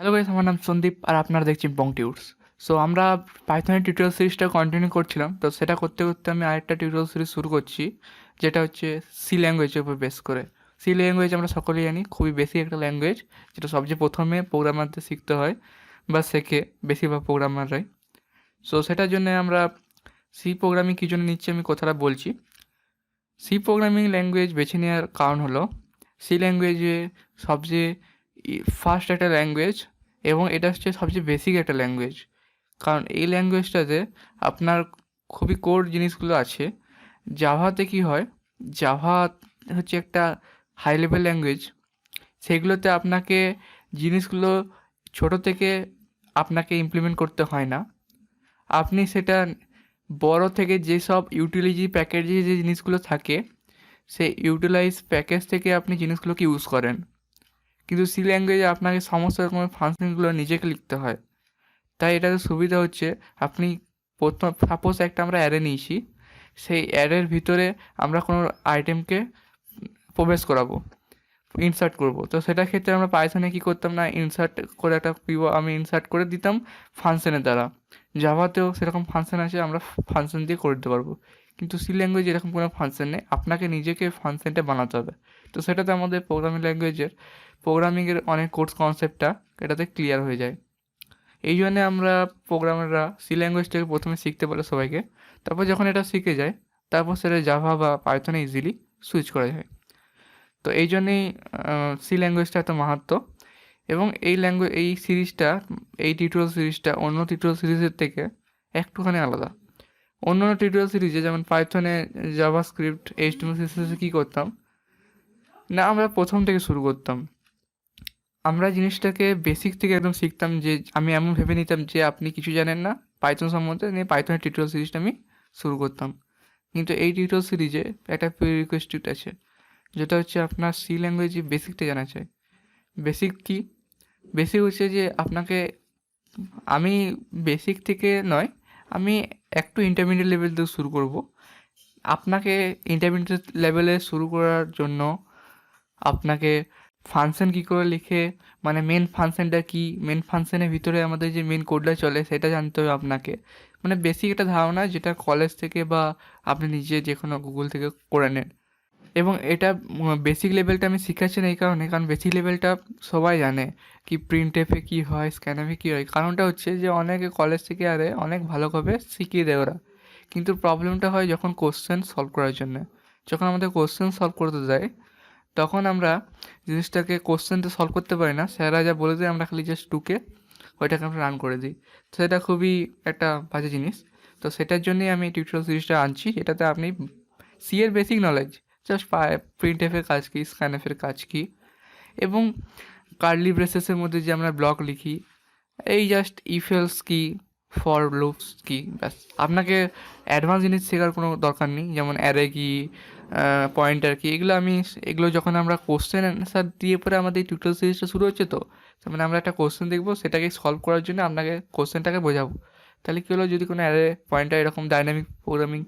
Hello guys, আমার নাম সন্দীপ আর আপনারা দেখছেন বংটিউটস। সো আমরা পাইথনের টিউটোরিয়াল সিরিজটা কন্টিনিউ করছিলাম, তো সেটা করতে করতে আমি আরেকটা টিউটোরিয়াল সিরিজ শুরু করছি, যেটা হচ্ছে সি ল্যাঙ্গুয়েজের উপর বেস করে। সি ল্যাঙ্গুয়েজ আমরা সকলেই জানি খুবই বেসিক একটা ল্যাঙ্গুয়েজ, যেটা সবচেয়ে প্রথমে প্রোগ্রামারদের শিখতে হয় বা শেখে বেশিরভাগ প্রোগ্রামাররাই। সো সেটার জন্য আমরা সি প্রোগ্রামিং কী জন্য নিচ্ছি আমি কথাটা বলছি। সি প্রোগ্রামিং ল্যাঙ্গুয়েজ বেছে নেওয়ার কারণ হলো সি ল্যাঙ্গুয়েজে সবচেয়ে ফার্স্ট একটা ল্যাঙ্গুয়েজ, এবং এটা হচ্ছে সবচেয়ে বেসিক একটা ল্যাঙ্গুয়েজ। কারণ এই ল্যাঙ্গুয়েজটাতে আপনার খুবই কোর জিনিসগুলো আছে। জাভাতে কি হয়, জাভা হচ্ছে একটা হাই লেভেল ল্যাঙ্গুয়েজ। সেগুলোতে আপনাকে জিনিসগুলো ছোট থেকে আপনাকে ইমপ্লিমেন্ট করতে হয় না। আপনি সেটা বড় থেকে যেসব ইউটিলিটি প্যাকেজে যে জিনিসগুলো থাকে, সেই ইউটিলাইজ প্যাকেজ থেকে আপনি জিনিসগুলোকে ইউজ করেন। কিন্তু সি ল্যাঙ্গুয়েজে আপনাকে সমস্ত রকমের ফাংশনগুলো নিজেকে লিখতে হয়। তাই এটাতে সুবিধা হচ্ছে, আপনি প্রথম সাপোজ একটা আমরা অ্যারে নিয়েছি, সেই অ্যারের ভিতরে আমরা কোনো আইটেমকে প্রবেশ করাবো, ইনসার্ট করব। তো সেটার ক্ষেত্রে আমরা পাইথনে কী করতাম না, ইনসার্ট করে একটা আমি ইনসার্ট করে দিতাম ফাংশনের দ্বারা। জাভাতেও সেরকম ফাংশন আছে, আমরা ফাংশন দিয়ে করে দিতে পারবো। কিন্তু সি ল্যাঙ্গুয়েজ এরকম কোনো ফাংশন নেই, আপনাকে নিজেকে ফাংশনটা বানাতে হবে। তো সেটাতে আমাদের প্রোগ্রামিং ল্যাঙ্গুয়েজের প্রোগ্রামিংয়ের অনেক কোর্স কনসেপ্টটা এটাতে ক্লিয়ার হয়ে যায়। এই জন্যে আমরা প্রোগ্রামাররা সি ল্যাঙ্গুয়েজটাকে প্রথমে শিখতে বলে সবাইকে। তারপর যখন এটা শিখে যায়, তারপর সেটা জাভা বা পাইথনে ইজিলি সুইচ করা যায়। তো এই জন্যেই সি ল্যাঙ্গুয়েজটা এত মাহাত্ম্য। এবং এই সিরিজটা, এই টিউটোরিয়াল সিরিজটা অন্য টিউটোরিয়াল সিরিজের থেকে একটুখানি আলাদা। অন্য টিউটোরিয়াল সিরিজে যেমন পাইথনে জাভাস্ক্রিপ্ট, এইচটিএমএল, সিএসএসে কী করতাম না, আমরা প্রথম থেকে শুরু করতাম। আমরা জিনিসটাকে বেসিক থেকে একদম শিখতাম, যে আমি এমন ভেবে নিতাম যে আপনি কিছু জানেন না পাইথন সম্বন্ধে, নিয়ে পাইথনের টিউটোরিয়াল সিরিজটা আমি শুরু করতাম। কিন্তু এই টিউটোরিয়াল সিরিজে একটা প্রিরিকোয়েস্ট আছে, যেটা হচ্ছে আপনার সি ল্যাঙ্গুয়েজে বেসিকটা জানা চাই। বেসিক কি? বেসিক হচ্ছে যে আপনাকে, আমি বেসিক থেকে নয়, আমি একটু ইন্টারমিডিয়েট লেভেল থেকে শুরু করব। আপনাকে ইন্টারমিডিয়েট লেভেলে শুরু করার জন্য আপনাকে ফাংশন কী করে লিখে, মানে মেন ফাংশনটা কী, মেন ফাংশনের ভিতরে আমাদের যে মেন কোডটা চলে সেটা জানতে হবে আপনাকে। মানে বেসিক একটা ধারণা, যেটা কলেজ থেকে বা আপনি নিজে যে কোনো গুগল থেকে করে নেন। এবং এটা বেসিক লেভেলটা আমি শিখাচ্ছি না এই কারণে, কারণ বেসিক লেভেলটা সবাই জানে কি প্রিন্ট এফে কী হয়, স্ক্যানএফে কী হয়। কারণটা হচ্ছে যে অনেকে কলেজ থেকে আরে অনেক ভালোভাবে শিখিয়ে দেয় ওরা, কিন্তু প্রবলেমটা হয় যখন কোশ্চেন সলভ করার জন্য। যখন আমাদের কোশ্চেন সলভ করতে যায়, তখন আমরা জিনিসটাকে কোশ্চেনটা সলভ করতে পারি না, স্যাররা যা বলে দেয় আমরা খালি জাস্ট টুকে ওইটাকে আমরা রান করে দিই। তো সেটা খুবই একটা বাজে জিনিস। তো সেটার জন্যই আমি টিউটোরিয়াল সিরিজটা আনছি, এটাতে আপনি সি এর বেসিক নলেজ, জাস্ট প্রিন্ট এফের কাজ কী, স্ক্যানএফের কাজ কী, এবং কার্লি ব্রেসেসের মধ্যে যে আমরা ব্লক লিখি, এই জাস্ট ইফেলস কী, ফর লুপস কী, ব্যাস। আপনাকে অ্যাডভান্স জিনিস শেখার কোনো দরকার নেই, যেমন অ্যারে কী, পয়েন্টার কী, এগুলো যখন আমরা কোশ্চেন অ্যান্সার দিয়ে পরে আমাদের এই টিউটোরিয়াল সিরিজটা শুরু হচ্ছে। তো মানে আমরা একটা কোশ্চেন দেখবো, সেটাকে সলভ করার জন্য আপনাকে কোশ্চেনটাকে বোঝাবো। তাহলে কী হলো, যদি কোনো অ্যারে, পয়েন্টার, এরকম ডাইনামিক প্রোগ্রামিং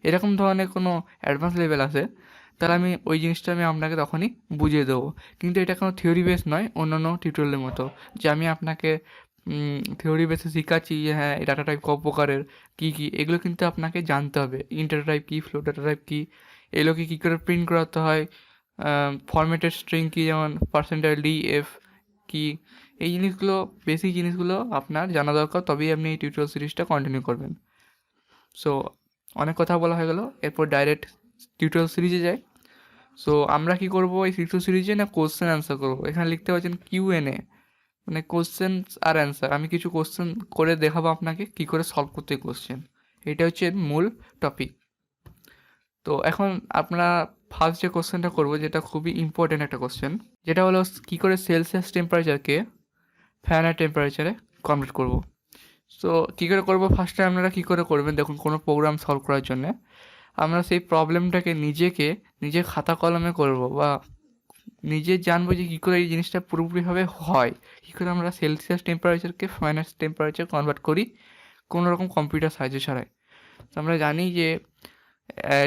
এরকম ধরনের কোনো অ্যাডভান্স লেভেল আসে, তাহলে ওই জিনিসটা আমি আপনাকে তখনই বুঝিয়ে দেবো। কিন্তু এটা কোনো থিওরি বেস নয় অন্যান্য টিউটোরিয়ালের মতো, যে আমি আপনাকে থিওরি বেসে শেখাচ্ছি যে হ্যাঁ এই ডাটা টাইপ ক প্রকারের, কী কী, এগুলো কিন্তু আপনাকে জানতে হবে। ইন্টার টাইপ কী, ফ্লো ডাটা টাইপ কী, এগুলোকে কী করে প্রিন্ট করাতে হয়, ফরম্যাটেড স্ট্রিং কী, যেমন %df কী, এই জিনিসগুলো, বেসিক জিনিসগুলো আপনার জানা দরকার, তবেই আপনি এই টিউটোরিয়াল সিরিজটা কন্টিনিউ করবেন। সো অনেক কথা বলা হয়ে গেল, এরপর ডাইরেক্ট টিউটোরিয়াল সিরিজে যাই। সো আমরা কী করবো এই টিউটোরিয়াল সিরিজে, না কোশ্চেন অ্যান্সার করবো। এখানে লিখতে পাচ্ছেন Q&A, মানে কোশ্চেন আর অ্যান্সার। আমি কিছু কোশ্চেন করে দেখাবো আপনাকে কী করে সলভ করতে কোশ্চেন, এটা হচ্ছে মূল টপিক। তো এখন আমরা ফার্স্ট যে কোশ্চেনটা করবো, যেটা খুবই ইম্পর্টেন্ট একটা কোশ্চেন, যেটা হলো কী করে সেলসিয়াস টেম্পারেচারকে ফ্যারেনহাইট টেম্পারেচারে কনভার্ট করবো। সো কী করে করবো, ফার্স্টে আপনারা কী করে করবেন, দেখুন কোনো প্রোগ্রাম সলভ করার জন্যে আমরা সেই প্রবলেমটাকে নিজে খাতা কলমে করব, বা নিজে জানবো যে কী করে এই জিনিসটা পুরোপুরিভাবে হয়, কী করে আমরা সেলসিয়াস টেম্পারেচারকে ফারেনহাইট টেম্পারেচার কনভার্ট করি কোনো রকম কম্পিউটার সাহায্য ছাড়াই। তো আমরা জানি যে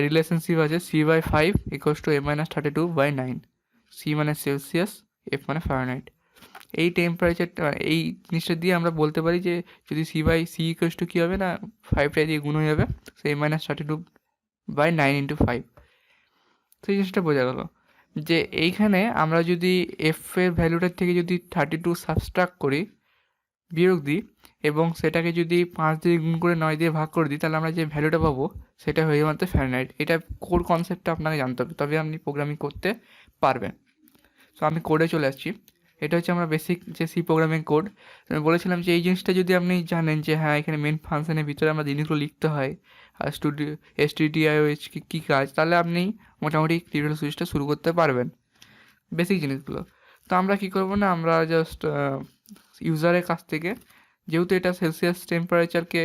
রিলেশনশিপ আছে C/5 = A - 32/9। সি মানে সেলসিয়াস, এফ মানে ফারেনহাইট। এই টেম্পারেচারটা এই জিনিসটা দিয়ে আমরা বলতে পারি যে যদি সি ইকুয়ালস টু কী হবে না 5টা দিয়ে গুণ হয়ে যাবে, সো a-32/9 × 5। সেই জিনিসটা বোঝা গেল যে এইখানে আমরা যদি এর ভ্যালুটার থেকে যদি 32 সাবস্ট্রাক্ট করি, বিয়োগ দিই, এবং সেটাকে যদি 5 দিয়ে গুণ করে 9 দিয়ে ভাগ করে দিই, তাহলে আমরা যে ভ্যালুটা পাবো সেটা হয়ে যাবে ফারেনহাইট। এটা কোর কনসেপ্টটা আপনাকে জানতে হবে, তবে আপনি প্রোগ্রামিং করতে পারবেন। সো আমি কোডে চলে আসছি। এটা হচ্ছে আমরা বেসিক যে সি প্রোগ্রামিং কোড। আমি বলেছিলাম যে এই জিনিসটা যদি আপনি জানেন যে হ্যাঁ এখানে মেন ফাংশনের ভিতরে আমরা জিনিসগুলো লিখতে হয় আর STDIOH কী কাজ, তাহলে আপনি মোটামুটি টিউটোরিয়াল সুইচটা শুরু করতে পারবেন, বেসিক জিনিসগুলো। তো আমরা কী করবো না, আমরা জাস্ট ইউজারের কাছ থেকে, যেহেতু এটা সেলসিয়াস টেম্পারেচারকে,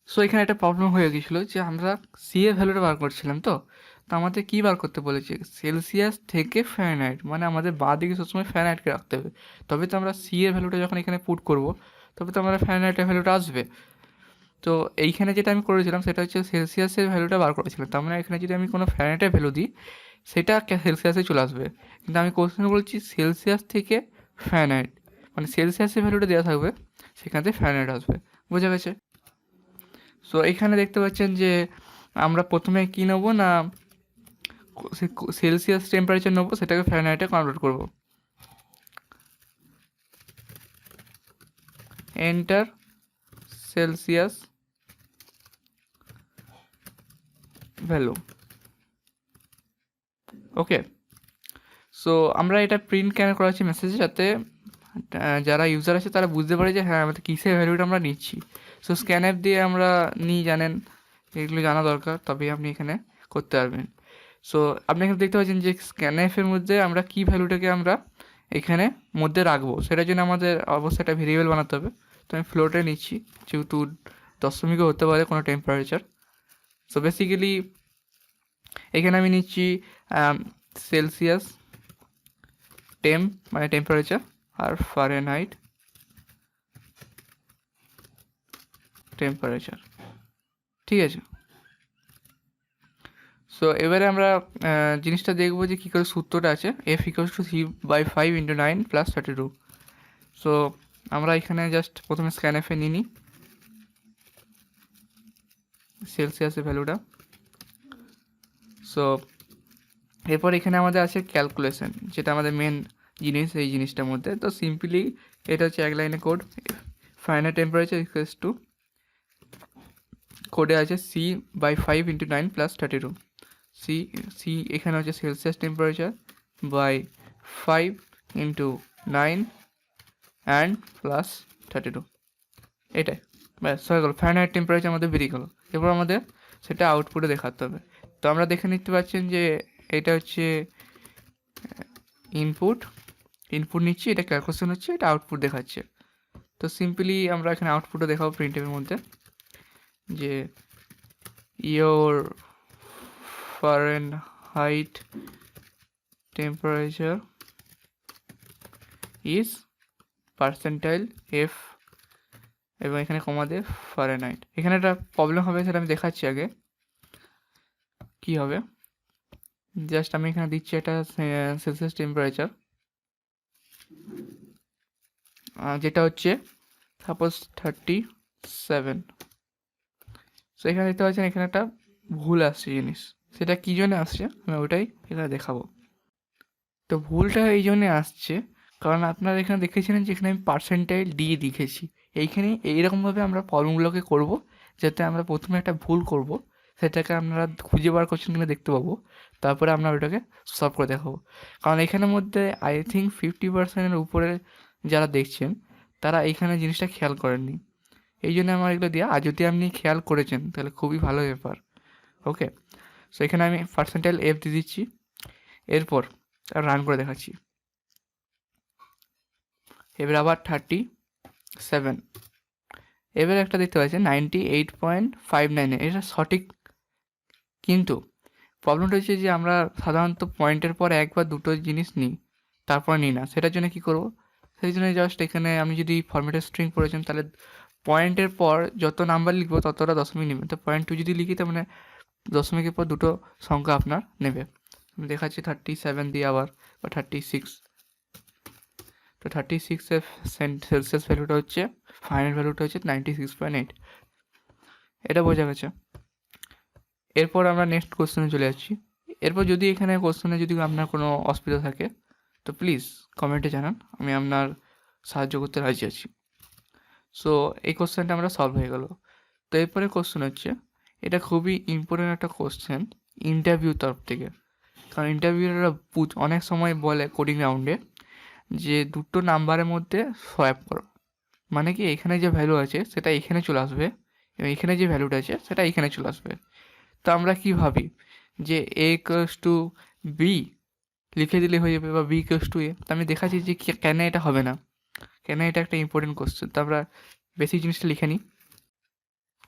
সো এখানে একটা প্রবলেম হয়ে গিয়েছিলো যে আমরা সি এর ভ্যালুটা বার করছিলাম, তো আমাদের কী বার করতে বলেছে, সেলসিয়াস থেকে ফারেনহাইট, মানে আমাদের বাঁ দিকে সবসময় ফারেনহাইটকে রাখতে হবে, তবে তো আমরা সি এর ভ্যালুটা যখন এখানে পুট করব তবে তো আমাদের ফারেনহাইটের ভ্যালুটা আসবে। তো এইখানে যেটা আমি করেছিলাম সেটা হচ্ছে সেলসিয়াসের ভ্যালুটা বার করেছিলাম, তার মানে এখানে যদি আমি কোনো ফারেনহাইটের ভ্যালু দিই সেটা সেলসিয়াসে চলে আসবে, কিন্তু আমি কোশ্চেন বলছি সেলসিয়াস থেকে ফারেনহাইট, মানে সেলসিয়াসের ভ্যালুটা দেওয়া থাকবে, সেখান থেকে ফারেনহাইট আসবে। বোঝা গেছে? সো এখানে দেখতে পাচ্ছেন যে আমরা প্রথমে কী নেবো না, সেলসিয়াস টেম্পারেচার নেবো, সেটাকে ফারেনহাইটে কনভার্ট করব। Enter Celsius value. Okay, so আমরা এটা প্রিন্ট কেন করাচ্ছি মেসেজে, যাতে যারা ইউজার আছে তারা বুঝতে পারে যে হ্যাঁ আমাদের কিসের ভ্যালুটা আমরা নিচ্ছি। সো স্ক্যান অ্যাপ দিয়ে আমরা নিই, জানেন এগুলো জানা দরকার, তবেই আপনি এখানে করতে পারবেন। সো আপনি এখানে দেখতে পাচ্ছেন যে স্ক্যান অ্যাপের মধ্যে আমরা কী ভ্যালুটাকে আমরা এখানে মধ্যে রাখবো, সেটার জন্য আমাদের অবশ্যই একটা ভেরিয়েবল বানাতে হবে। তো আমি ফ্লোটে নিচ্ছি, যেহেতু দশমিকও হতে পারে কোনো টেম্পারেচার। সো বেসিক্যালি এখানে আমি নিচ্ছি সেলসিয়াস মানে টেম্পারেচার, আর ফারেনহাইট টেম্পারেচার, ঠিক আছে। সো এবারে আমরা জিনিসটা দেখবো যে কী করে সূত্রটা আছে, F=3/5 × 9 + 32। সো আমরা এখানে জাস্ট প্রথমে স্ক্যানএফে নিয়ে নিই সেলসিয়াসের ভ্যালুটা। সো এরপর এখানে আমাদের আছে ক্যালকুলেশন, যেটা আমাদের মেন জিনিস এই জিনিসটার মধ্যে। তো সিম্পলি এটা হচ্ছে এক লাইনে code, final temperature equals to, কোডে আছে C/5 × 9 + 32। সি এখানে হচ্ছে সেলসিয়াস টেম্পারেচার বাই 5 × 9 অ্যান্ড +32, এটাই ব্যাস হয়ে গেলো। ফাইনাইট টেম্পারেচার আমাদের বেরিয়ে গেলো। এরপর আমাদের সেটা আউটপুটে দেখাতে হবে। তো আমরা দেখে নিতে পাচ্ছেন যে এটা হচ্ছে ইনপুট নিচ্ছি, এটা ক্যালকুলেশন হচ্ছে, এটা আউটপুট দেখাচ্ছে। তো সিম্পলি আমরা এখানে আউটপুটও দেখাবো প্রিন্টের মধ্যে যে your Fahrenheit temperature is %F, এবং এখানে কমা দিয়ে ফারেনহাইট। এখানে একটা প্রবলেম হবে, সেটা আমি দেখাচ্ছি আগে কী হবে। জাস্ট আমি এখানে দিচ্ছি এটা সেলসিয়াস টেম্পারেচার, যেটা হচ্ছে সাপোজ 37। সো এখানে দেখতে পাচ্ছেন এখানে একটা ভুল আসছে জিনিস, সেটা কী জন্য আসছে আমি ওটাই এখানে দেখাবো। তো ভুলটা এই জন্যে আসছে কারণ আপনারা এখানে দেখেছিলেন যে এখানে আমি %D লিখেছি। এইখানে এইরকমভাবে আমরা প্রবলেমগুলোকে করব, যাতে আমরা প্রথমে একটা ভুল করব, সেটাকে আপনারা খুঁজে বার করছেন কিনা দেখতে পাবো, তারপরে আমরা ওটাকে সলভ করে দেখাবো। কারণ এখানের মধ্যে আই থিঙ্ক 50%-এর উপরে যারা দেখছেন তারা এইখানে জিনিসটা খেয়াল করেননি, এই জন্য আমার এগুলো দেওয়া। আর যদি আপনি খেয়াল করেছেন তাহলে খুবই ভালো ব্যাপার। ওকে, সো এখানে আমি %F দিয়ে দিচ্ছি, এরপর রান করে দেখাচ্ছি। এবার আবার 37, এবার একটা দেখতে পাচ্ছেন 98.59, এটা সঠিক, কিন্তু প্রবলেমটা হচ্ছে যে আমরা সাধারণত পয়েন্টের পর এক বা দুটো জিনিস নিই, তারপর নিই না। সেটার জন্য কী করবো, সেই জন্য জাস্ট এখানে আমি যদি ফরম্যাটের স্ট্রিং পড়েছেন তাহলে পয়েন্টের পর যত নাম্বার লিখবো ততটা দশমিক নেবে। তো .2 যদি লিখি তার মানে দশমিকের পর দুটো সংখ্যা আপনার নেবে। আমি দেখাচ্ছি 37 দিয়ে আবার, বা 36, তো 36 সেলসিয়াস ভ্যালুটা হচ্ছে, ফাইনাল ভ্যালুটা হচ্ছে 96.8। এটা বোঝা গেছে। এরপর আমরা নেক্সট কোশ্চেনে চলে যাচ্ছি। এরপর যদি এখানে কোশ্চেনে যদি আপনার কোনো অসুবিধা থাকে তো প্লিজ কমেন্টে জানান, আমি আপনার সাহায্য করতে রাজি আছি। সো এই কোশ্চেনটা আমরা সলভ হয়ে গেল। তো এরপরে কোশ্চেন হচ্ছে, এটা খুবই ইম্পর্টেন্ট একটা কোশ্চেন ইন্টারভিউ তরফ থেকে। কারণ ইন্টারভিউরা অনেক সময় বলে কোডিং রাউন্ডে যে দুটো নাম্বারের মধ্যে সোয়াপ করো, মানে কি এখানে যে ভ্যালু আছে সেটা এখানে চলে আসবে এবং এখানে যে ভ্যালুটা আছে সেটা এখানে চলে আসবে। তো আমরা কি ভাবি যে এ ইকুয়ালস টু বি লিখে দিলে হয়ে যাবে, বা বি ইকুয়ালস টু এ। তো আমি দেখাচ্ছি যে কেন এটা হবে না, কেন এটা একটা ইম্পর্টেন্ট কোশ্চেন। তো আমরা বেসিক জিনিসটা লিখে নিই।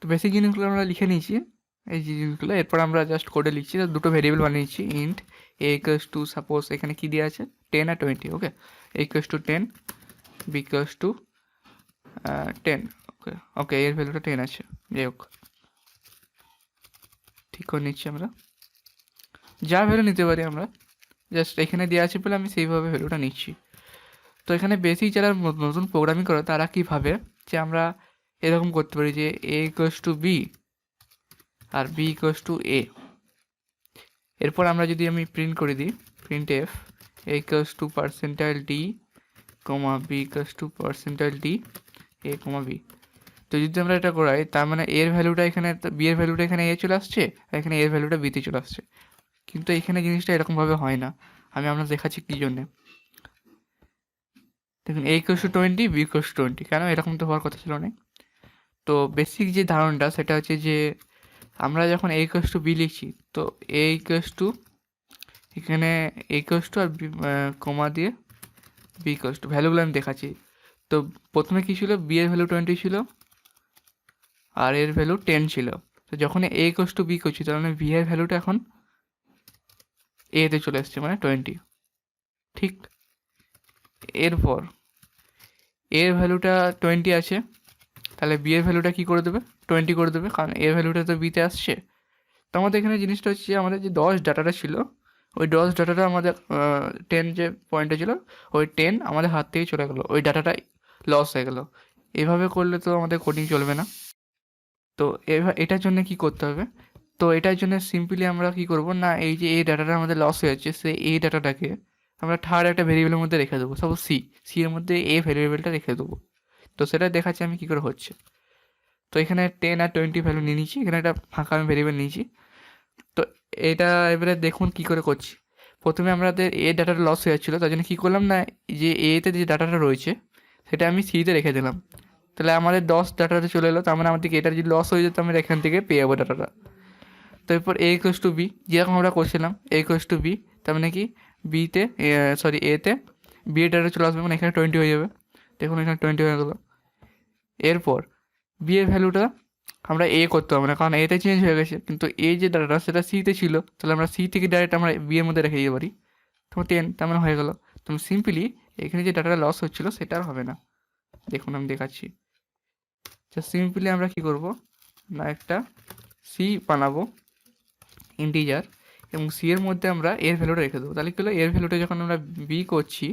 তো বেসিক জিনিসগুলো আমরা লিখে নিয়েছি, এই জিনিসগুলো। এরপর আমরা জাস্ট কোডে লিখছি, দুটো ভেরিয়েবল বানিয়েছি, int A equals to, suppose এখানে কী দেওয়া আছে 10 আর 20, ওকে। A equals to 10, B equals to 10, okay okay, এর ভ্যালুটা 10 আছে, যাই হোক ঠিক করে নিচ্ছি। আমরা যা ভ্যালু নিতে পারি আমরা, জাস্ট এখানে দেওয়া আছে বলে আমি সেইভাবে ভ্যালুটা নিচ্ছি। তো এখানে বেসিক যারা নতুন প্রোগ্রামিং করে তারা কী ভাবে যে আমরা এরকম করতে পারি যে এ ইকুয়ালস টু বি আর বি ইকুয়ালস টু এ। এরপর আমরা যদি আমি প্রিন্ট করে দিই, print F A equals to percentile D comma B equals to percentile D A comma B. তো যদি আমরা এটা করাই তার মানে এর ভ্যালুটা এখানে, বি এর ভ্যালুটা এখানে এ চলে আসছে, আর এখানে এর ভ্যালুটা বিতে চলে আসছে। কিন্তু এখানে জিনিসটা এরকমভাবে হয় না, আমি আপনার দেখাচ্ছি কী জন্যে। দেখুন A equals to 20, B equals to 20, কেন এরকম তো হওয়ার কথা ছিল না। তো বেসিক যে ধারণাটা সেটা হচ্ছে যে আমরা যখন এ ইকুয়ালস টু বি লিখছি, তো এ ইকুয়ালস টু এখানে এ ইকুয়ালস টু আর বি কমা দিয়ে বি ইকুয়ালস টু, ভ্যালুগুলো আমি দেখাচ্ছি। তো প্রথমে কী ছিল, বি এর ভ্যালু 20 ছিল আর এর ভ্যালু 10 ছিল। তো যখন এ ইকুয়ালস টু বি করছি তার মানে বি এর ভ্যালুটা এখন এতে চলে এসছে, মানে 20, ঠিক। এরপর এর ভ্যালুটা 20 আছে, তাহলে বি এর ভ্যালুটা কী করে দেবে, 20 করে দেবে, কারণ এর ভ্যালুটা তো বিতে আসছে। তো আমাদের এখানে জিনিসটা হচ্ছে আমাদের যে 10 ডাটাটা ছিল, ওই 10 ডাটাটা আমাদের 10 যে পয়েন্টটা ছিল ওই 10 আমাদের হাত থেকে চলে গেলো, ওই ডাটাটা লস হয়ে গেলো। এভাবে করলে তো আমাদের কোডিং চলবে না। তো এটার জন্য কি করতে হবে, তো এটার জন্য সিম্পলি আমরা কি করব না, এই যে এই ডাটাটা আমাদের লস হয়ে যাচ্ছে, সেই এই ডাটাটাকে আমরা থার্ড একটা ভেরিয়েবলের মধ্যে রেখে দেবো, সাপোজ সি এর মধ্যে এ ভেরিয়েবলটা রেখে দেবো। তো সেটা দেখাচ্ছি আমি কী করে হচ্ছে। তো এখানে 10 আর 20 ভ্যালু নিয়ে নিচ্ছি, এখানে একটা ফাঁকা আমি ভেরিয়েবল নিয়েছি। তো এটা এবারে দেখুন কী করে করছি। প্রথমে আমাদের এ ডাটাটা লস হয়ে যাচ্ছিলো, তার জন্য কী করলাম না, যে এতে যে ডাটাটা রয়েছে সেটা আমি সিতে রেখে দিলাম। তাহলে আমাদের 10 ডাটাতে চলে এলো, তার মানে আমাদেরকে এটা যদি লস হয়ে যেত আমরা এখান থেকে পেয়ে যাবো ডাটাটা। তো এরপর এ ইকুয়ালস টু বি, যেরকম আমরা করছিলাম এ ইকুয়ালস টু বি, তার মানে কি বিতে এতে বি এর ডাটা চলে আসবে, মানে এখানে 20 হয়ে যাবে। দেখুন এখানে 20 হয়ে গেলো। এরপর বি এর ভ্যালুটা আমরা এ করতে হবে না, কারণ এতে চেঞ্জ হয়ে গেছে, কিন্তু এ যে ডাটাটা সেটা সিতে ছিল, তাহলে আমরা সি থেকে ডাইরেক্ট আমরা বি এর মধ্যে রেখে দিতে পারি। তখন 10, তার মানে হয়ে গেলো। তুমি সিম্পলি এখানে যে ডাটাটা লস হচ্ছিলো সেটা আর হবে না। দেখুন আমি দেখাচ্ছি, সিম্পলি আমরা কি করব না, একটা সি বানাবো ইন্টিজার, এবং সি এর মধ্যে আমরা এর ভ্যালুটা রেখে দেবো। তাহলে কী হলো, এর ভ্যালুটা যখন আমরা বি করছি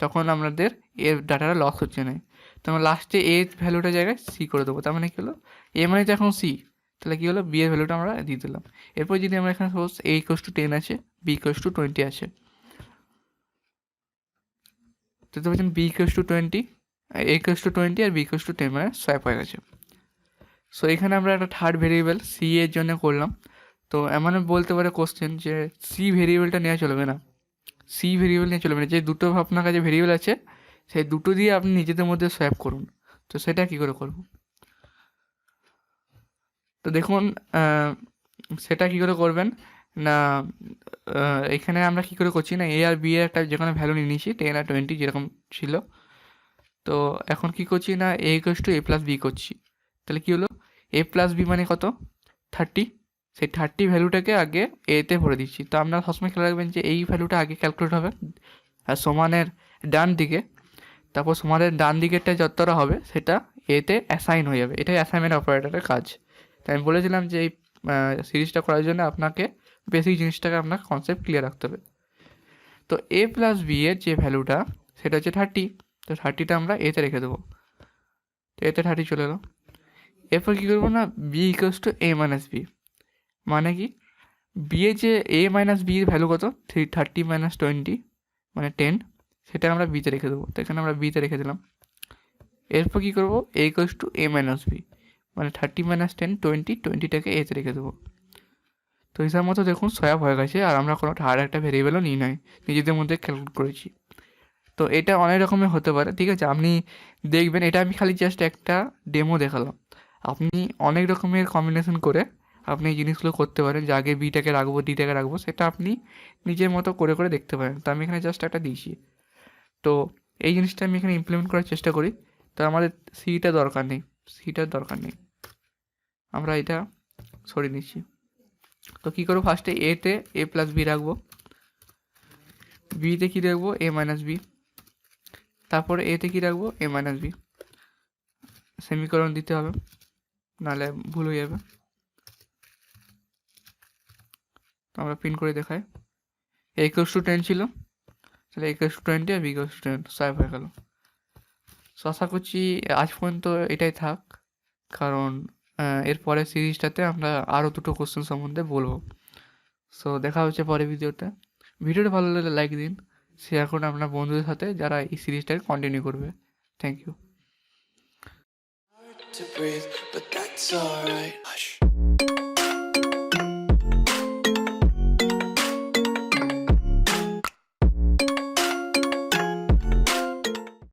তখন আমাদের এর ডাটাটা লস হচ্ছে না। তো আমরা লাস্টে এ ভ্যালুটার জায়গায় সি করে দেবো, তার মানে কী হলো, এ মানে তো এখন সি, তাহলে কী হলো, বি এর ভ্যালুটা আমরা দিয়ে দিলাম। এরপর যদি আমরা এখানে সাপোজ এ ইকুয়ালস টু 10 আছে, বি ইকুয়ালস টু 20 আছে, তো বলছেন B equals to 20, A equals to 20 আর বি ইকুয়ালস টু 10, মানে সোয়াপ হয়ে গেছে। সো এখানে আমরা একটা থার্ড ভেরিয়েবল সি এর জন্য করলাম। তো এমন বলতে পারে কোশ্চেন যে সি ভেরিয়েবলটা নেওয়া চলবে না, সি ভেরিয়েবল নিয়ে চলবে না, যে দুটো আপনার কাছে ভেরিয়েবল আছে সেই দুটো দিয়ে আপনি নিজেদের মধ্যে সোয়াপ করুন। তো সেটা কী করে করব, তো দেখুন সেটা কী করে করবেন না, এখানে আমরা কী করে করছি না, এ আর বি এর একটা যে কোনো ভ্যালু নিয়ে নিয়েছি 10 আর 20 যেরকম ছিল। তো এখন কী করছি না, A equals to A plus B করছি। তাহলে কী হলো, এ প্লাস বি মানে কত, 30, সেই 30 ভ্যালুটাকে আগে এতে ভরে দিচ্ছি। তো আপনারা সবসময় খেয়াল রাখবেন যে এই ভ্যালুটা আগে ক্যালকুলেট হবে আর সমানের ডান দিকে, তারপর সমানের ডান দিকেরটা যতটা হবে সেটা এতে অ্যাসাইন হয়ে যাবে। এটাই অ্যাসাইনমেন্ট অপারেটরের কাজ। তাই আমি বলেছিলাম যে এই সিরিজটা করার জন্য আপনাকে বেসিক জিনিসটাকে আপনার কনসেপ্ট ক্লিয়ার রাখতে হবে। তো এ প্লাস বি এর যে ভ্যালুটা সেটা হচ্ছে 30, তো 30টা আমরা এতে রেখে দেবো। তো এতে 30 চলে এলো। এরপর কী করবো না, B equals to A minus B, মানে কি বি এর যে এ মাইনাস বি এর ভ্যালু কত, 30 মাইনাস 20 মানে 10, সেটা আমরা বিতে রেখে দেবো। তো এখানে আমরা বিতে রেখে দিলাম। এরপর কী করবো, A equals to A minus B, মানে 30 মাইনাস 10 20টাকে এতে রেখে দেবো। তো হিসাব মতো দেখুন সোয়াপ হয়ে গেছে, আর আমরা কোনো আর একটা ভেরিয়েবলও নিই নাই, নিজেদের মধ্যে ক্যালকুলেট করেছি। তো এটা অনেক রকমের হতে পারে, ঠিক আছে, আপনি দেখবেন। এটা আমি খালি জাস্ট একটা ডেমো দেখালাম। আপনি অনেক রকমের কম্বিনেশন করে আপনি এই জিনিসগুলো করতে পারেন, যে আগে বিটাকে রাখবো ডিটাকে রাখবো, সেটা আপনি নিজের মতো করে করে দেখতে পারেন। তো আমি এখানে জাস্ট একটা দিয়েছি। তো এই জিনিসটা আমি এখানে ইমপ্লিমেন্ট করার চেষ্টা করি। তো আমাদের সিটা দরকার নেই, সিটার দরকার নেই, আমরা এটা সরিয়ে নিচ্ছি। তো কী করবো, ফার্স্টে এতে এ প্লাস বি রাখবো, বিতে কী রাখবো, এ মাইনাস বি, তারপরে এতে কী রাখবো, এ মাইনাস বি, সেমিকোলন দিতে হবে, নাহলে ভুল হয়ে যাবে। তো আমরা প্রিন্ট করে দেখাই, এ ইকুয়ালস টু 10 ছিল, তাহলে এ ইকুয়ালস টু 20 আর বি ইকুয়ালস টু 10 সলভ হয়ে গেল। সো আশা করছি আজ পর্যন্ত এটাই থাক, কারণ এরপরে সিরিজটাতে আমরা আরও দুটো কোশ্চেন সম্বন্ধে বলবো। সো দেখা হচ্ছে পরের ভিডিওতে। ভিডিওটা ভালো লাগলে লাইক দিন, শেয়ার করুন আপনার বন্ধুদের সাথে যারা এই সিরিজটাকে কন্টিনিউ করবে। Thank you. To breathe, but that's alright. Hush.